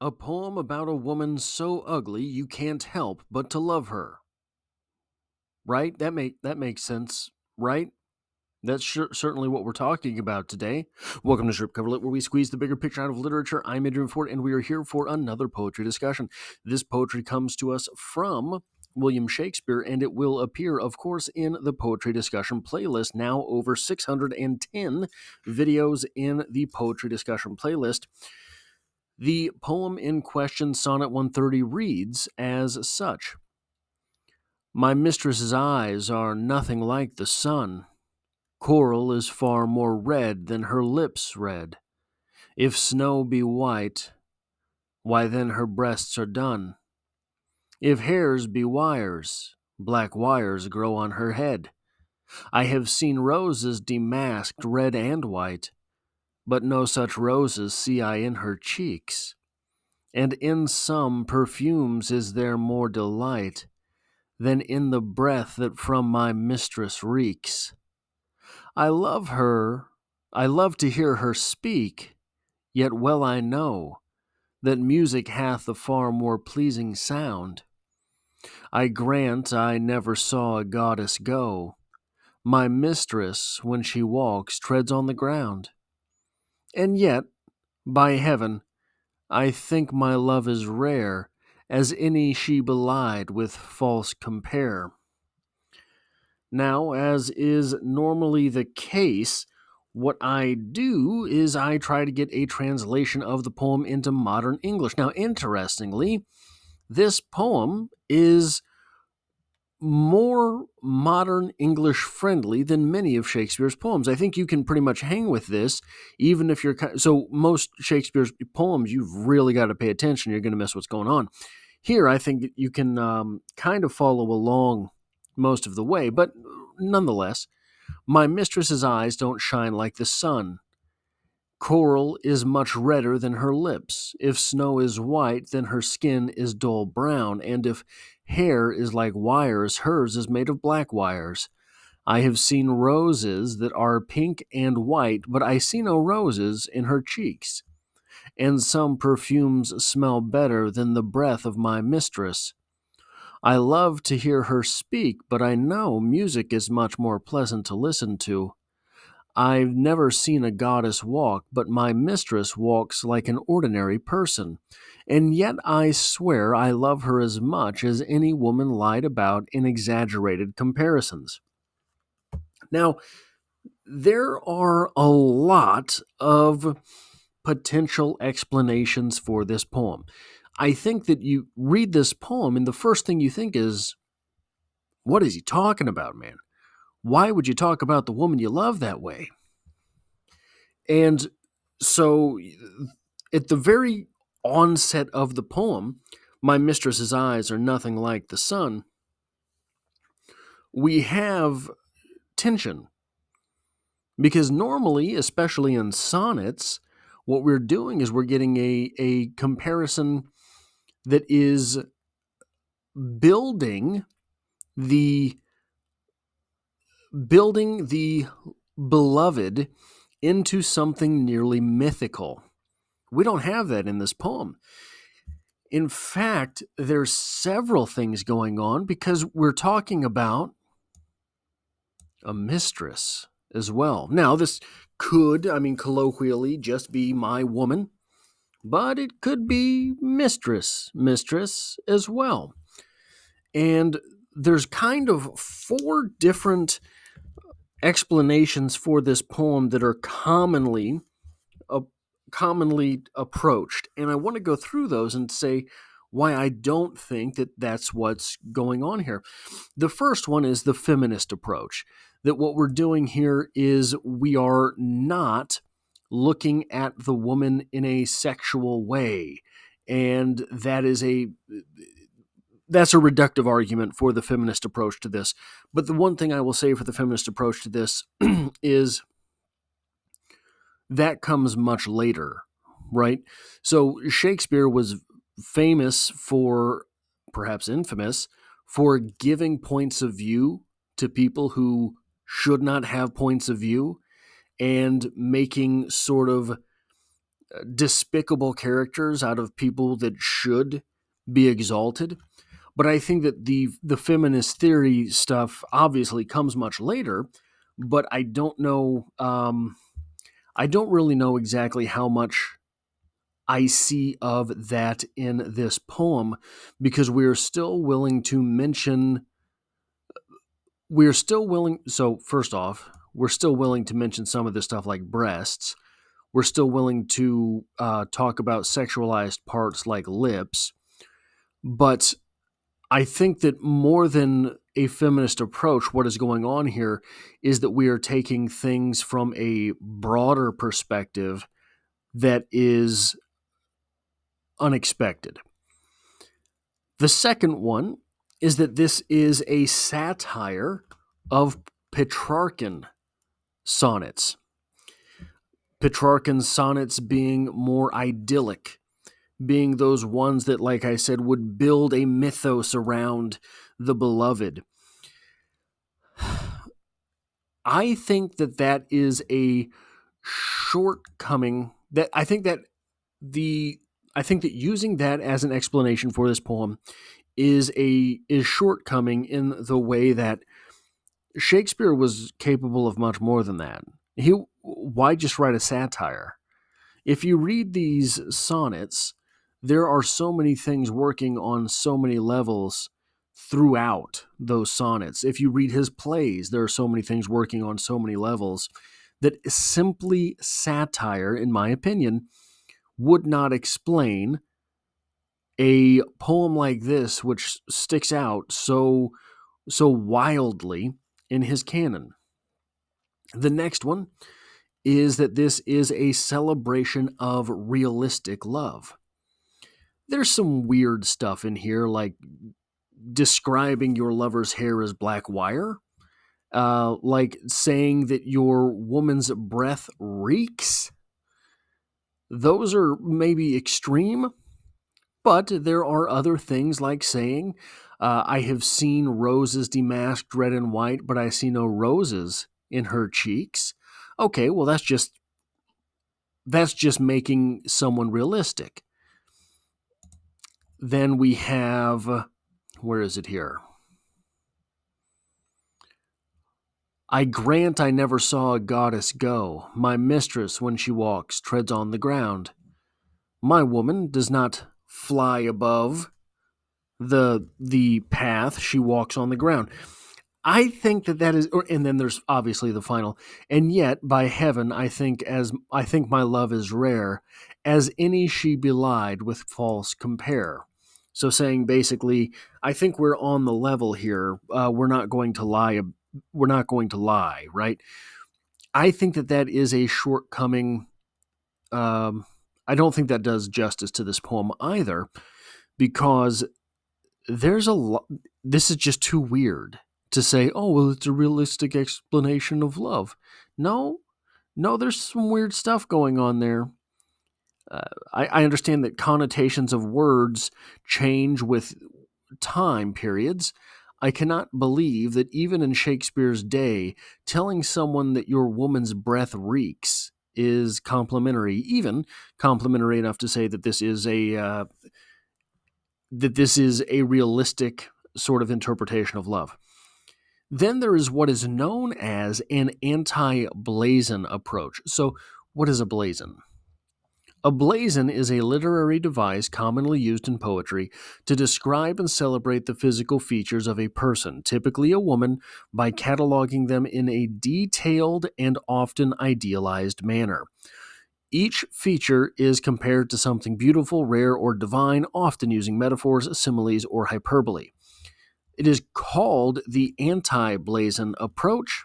A poem about a woman so ugly you can't help but to love her. Right? That makes sense, right? That's certainly what we're talking about today. Welcome to Strip Cover Lit, where we squeeze the bigger picture out of literature. I'm Adrian Ford, and we are here for another poetry discussion. This poetry comes to us from William Shakespeare, and it will appear, of course, in the poetry discussion playlist. Now over 610 videos in the poetry discussion playlist. The poem in question, Sonnet 130, reads as such. My mistress's eyes are nothing like the sun. Coral is far more red than her lips red. If snow be white, why then her breasts are done. If hairs be wires, black wires grow on her head. I have seen roses demasked red and white, but no such roses see I in her cheeks. And in some perfumes is there more delight than in the breath that from my mistress reeks. I love her, I love to hear her speak, yet well I know that music hath a far more pleasing sound. I grant I never saw a goddess go. My mistress, when she walks, treads on the ground. And yet, by heaven, I think my love is rare, as any she belied with false compare. Now, as is normally the case, what I do is I try to get a translation of the poem into modern English. Now, interestingly, this poem is more modern English friendly than many of Shakespeare's poems. I think you can pretty much hang with this, even if you're. So, most Shakespeare's poems, you've really got to pay attention. You're going to miss what's going on. Here, I think you can kind of follow along most of the way, but nonetheless, my mistress's eyes don't shine like the sun. Coral is much redder than her lips. If snow is white, then her skin is dull brown, and if hair is like wires, hers is made of black wires. I have seen roses that are pink and white, but I see no roses in her cheeks. And some perfumes smell better than the breath of my mistress. I love to hear her speak, but I know music is much more pleasant to listen to. I've never seen a goddess walk, but my mistress walks like an ordinary person. And yet I swear I love her as much as any woman lied about in exaggerated comparisons. Now, there are a lot of potential explanations for this poem. I think that you read this poem, and the first thing you think is, what is he talking about, man? Why would you talk about the woman you love that way? And so, at the very onset of the poem, my mistress's eyes are nothing like the sun, we have tension. Because normally, especially in sonnets, what we're doing is we're getting a comparison that is building the beloved into something nearly mythical. We don't have that in this poem. In fact, there's several things going on because we're talking about a mistress as well. Now, this could, colloquially, just be my woman, but it could be mistress as well. And there's kind of four different explanations for this poem that are commonly approached, and I want to go through those and say why I don't think that that's what's going on here. The first one is the feminist approach, that what we're doing here is we are not looking at the woman in a sexual way, and that's a reductive argument for the feminist approach to this. But the one thing I will say for the feminist approach to this is that comes much later, right? So Shakespeare was famous for, perhaps infamous, for giving points of view to people who should not have points of view and making sort of despicable characters out of people that should be exalted. But I think that the feminist theory stuff obviously comes much later. But I don't know. I don't really know exactly how much I see of that in this poem, because we're still willing to mention. We're still willing. So first off, we're still willing to mention some of this stuff like breasts. We're still willing to talk about sexualized parts like lips. But I think that more than a feminist approach, what is going on here is that we are taking things from a broader perspective that is unexpected. The second one is that this is a satire of Petrarchan sonnets. Petrarchan's sonnets being more idyllic, being those ones that, like I said, would build a mythos around the beloved. I think that that is a shortcoming. That the I think that using that as an explanation for this poem is shortcoming in the way that Shakespeare was capable of much more than that. Why just write a satire? If you read these sonnets, there are so many things working on so many levels throughout those sonnets. If you read his plays, there are so many things working on so many levels that simply satire, in my opinion, would not explain a poem like this, which sticks out so wildly in his canon. The next one is that this is a celebration of realistic love. There's some weird stuff in here, like describing your lover's hair as black wire, like saying that your woman's breath reeks. Those are maybe extreme, but there are other things like saying, I have seen roses demasked red and white, but I see no roses in her cheeks. Okay, well that's just making someone realistic. Then we have, where is it here? I grant I never saw a goddess go. My mistress, when she walks, treads on the ground. My woman does not fly above the path, she walks on the ground. I think that is, and then there's obviously the final. And yet, by heaven, I think my love is rare, as any she belied with false compare. So saying basically, I think we're on the level here. We're not going to lie. We're not going to lie, right? I think that that is a shortcoming. I don't think that does justice to this poem either, because there's a lot. This is just too weird to say, oh, well, it's a realistic explanation of love. No, no, there's some weird stuff going on there. I understand that connotations of words change with time periods. I cannot believe that even in Shakespeare's day, telling someone that your woman's breath reeks is complimentary, even complimentary enough to say that this is a realistic sort of interpretation of love. Then there is what is known as an anti-blazon approach. So, what is a blazon? A blazon is a literary device commonly used in poetry to describe and celebrate the physical features of a person, typically a woman, by cataloging them in a detailed and often idealized manner. Each feature is compared to something beautiful, rare, or divine, often using metaphors, similes, or hyperbole. It is called the anti-blazon approach,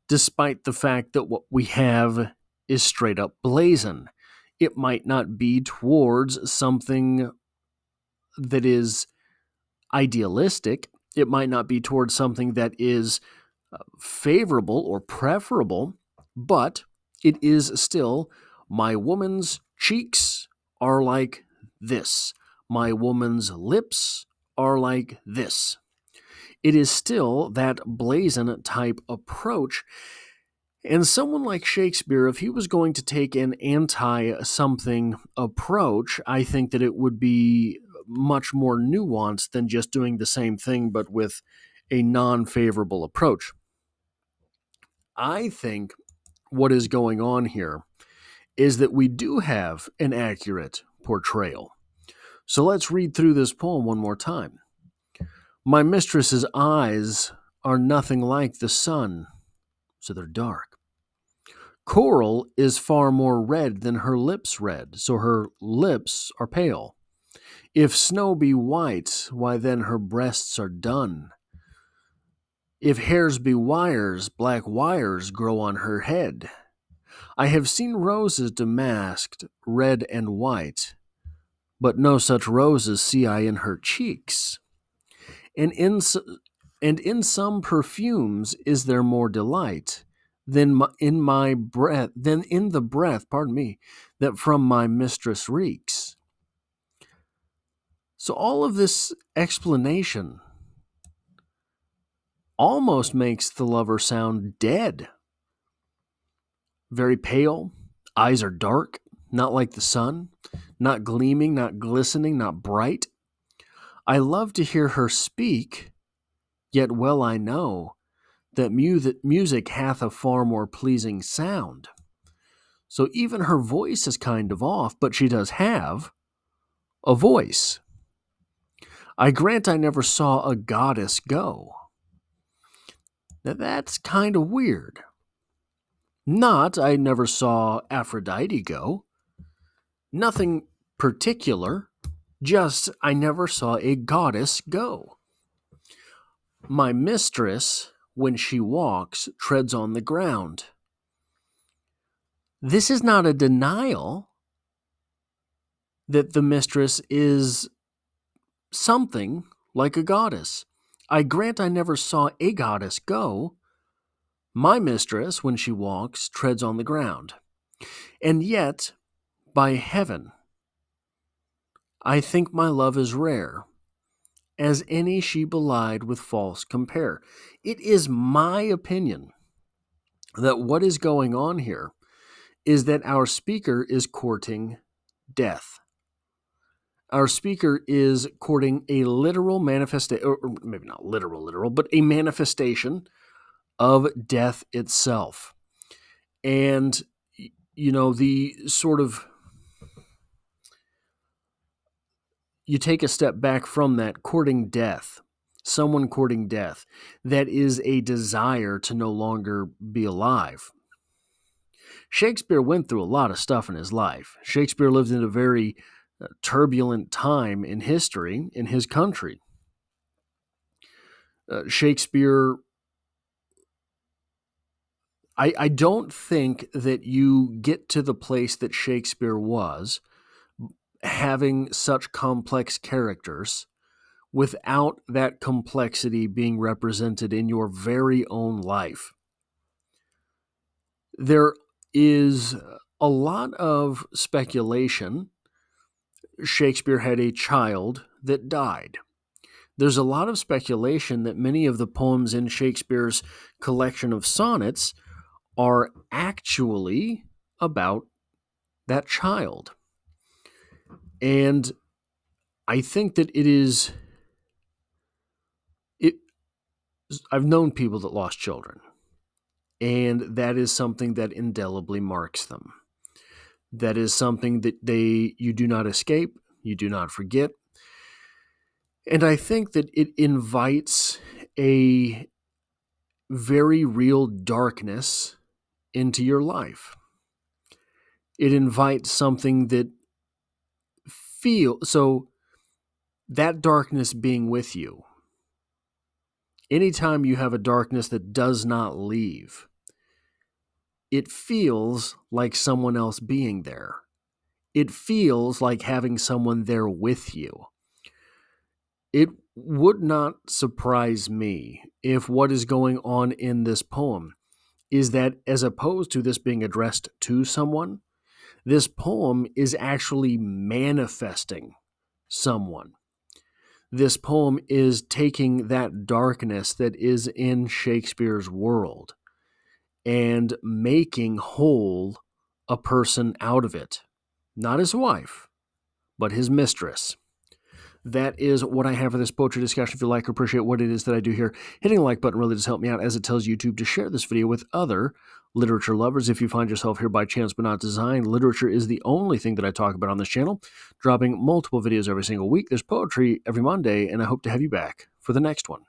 despite the fact that what we have is straight up blazon. It might not be towards something that is idealistic. It might not be towards something that is favorable or preferable, but it is still, my woman's cheeks are like this. My woman's lips are like this. It is still that blazon type approach. And someone like Shakespeare, if he was going to take an anti something approach, I think that it would be much more nuanced than just doing the same thing but with a non favorable approach. I think what is going on here is that we do have an accurate portrayal. So let's read through this poem one more time. My mistress's eyes are nothing like the sun, so they're dark. Coral is far more red than her lips red, so her lips are pale. If snow be white, why then her breasts are dun. If hairs be wires, black wires grow on her head. I have seen roses damasked, red and white, but no such roses see I in her cheeks. And in some perfumes is there more delight than in the breath, pardon me, that from my mistress reeks. So all of this explanation almost makes the lover sound dead. Very pale, eyes are dark, not like the sun, not gleaming, not glistening, not bright. I love to hear her speak, yet well I know that music hath a far more pleasing sound. So even her voice is kind of off, but she does have a voice. I grant I never saw a goddess go. Now that's kind of weird. Not I never saw Aphrodite go. Nothing particular, just I never saw a goddess go. My mistress, when she walks, treads on the ground. This is not a denial that the mistress is something like a goddess. I grant I never saw a goddess go. My mistress, when she walks, treads on the ground. And yet, by heaven, I think my love is rare, as any she belied with false compare. It is my opinion that what is going on here is that our speaker is courting death. Our speaker is courting a literal manifestation, or maybe not literal, but a manifestation of death itself. And, the sort of, you take a step back from that, courting death, someone courting death, that is a desire to no longer be alive. Shakespeare went through a lot of stuff in his life. Shakespeare lived in a very turbulent time in history in his country. Shakespeare, I don't think that you get to the place that Shakespeare was, having such complex characters, without that complexity being represented in your very own life. There is a lot of speculation. Shakespeare had a child that died. There's a lot of speculation that many of the poems in Shakespeare's collection of sonnets are actually about that child. And I think that I've known people that lost children, and that is something that indelibly marks them. That is something that you do not escape, you do not forget. And I think that it invites a very real darkness into your life. It invites something that so that darkness being with you. Anytime you have a darkness that does not leave, it feels like someone else being there. It feels like having someone there with you. It would not surprise me if what is going on in this poem is that, as opposed to this being addressed to someone, this poem is actually manifesting someone. This poem is taking that darkness that is in Shakespeare's world and making whole a person out of it. Not his wife, but his mistress. That is what I have for this poetry discussion. If you like or appreciate what it is that I do here, hitting the like button really does help me out, as it tells YouTube to share this video with other literature lovers. If you find yourself here by chance but not design, literature is the only thing that I talk about on this channel, dropping multiple videos every single week. There's poetry every Monday, and I hope to have you back for the next one.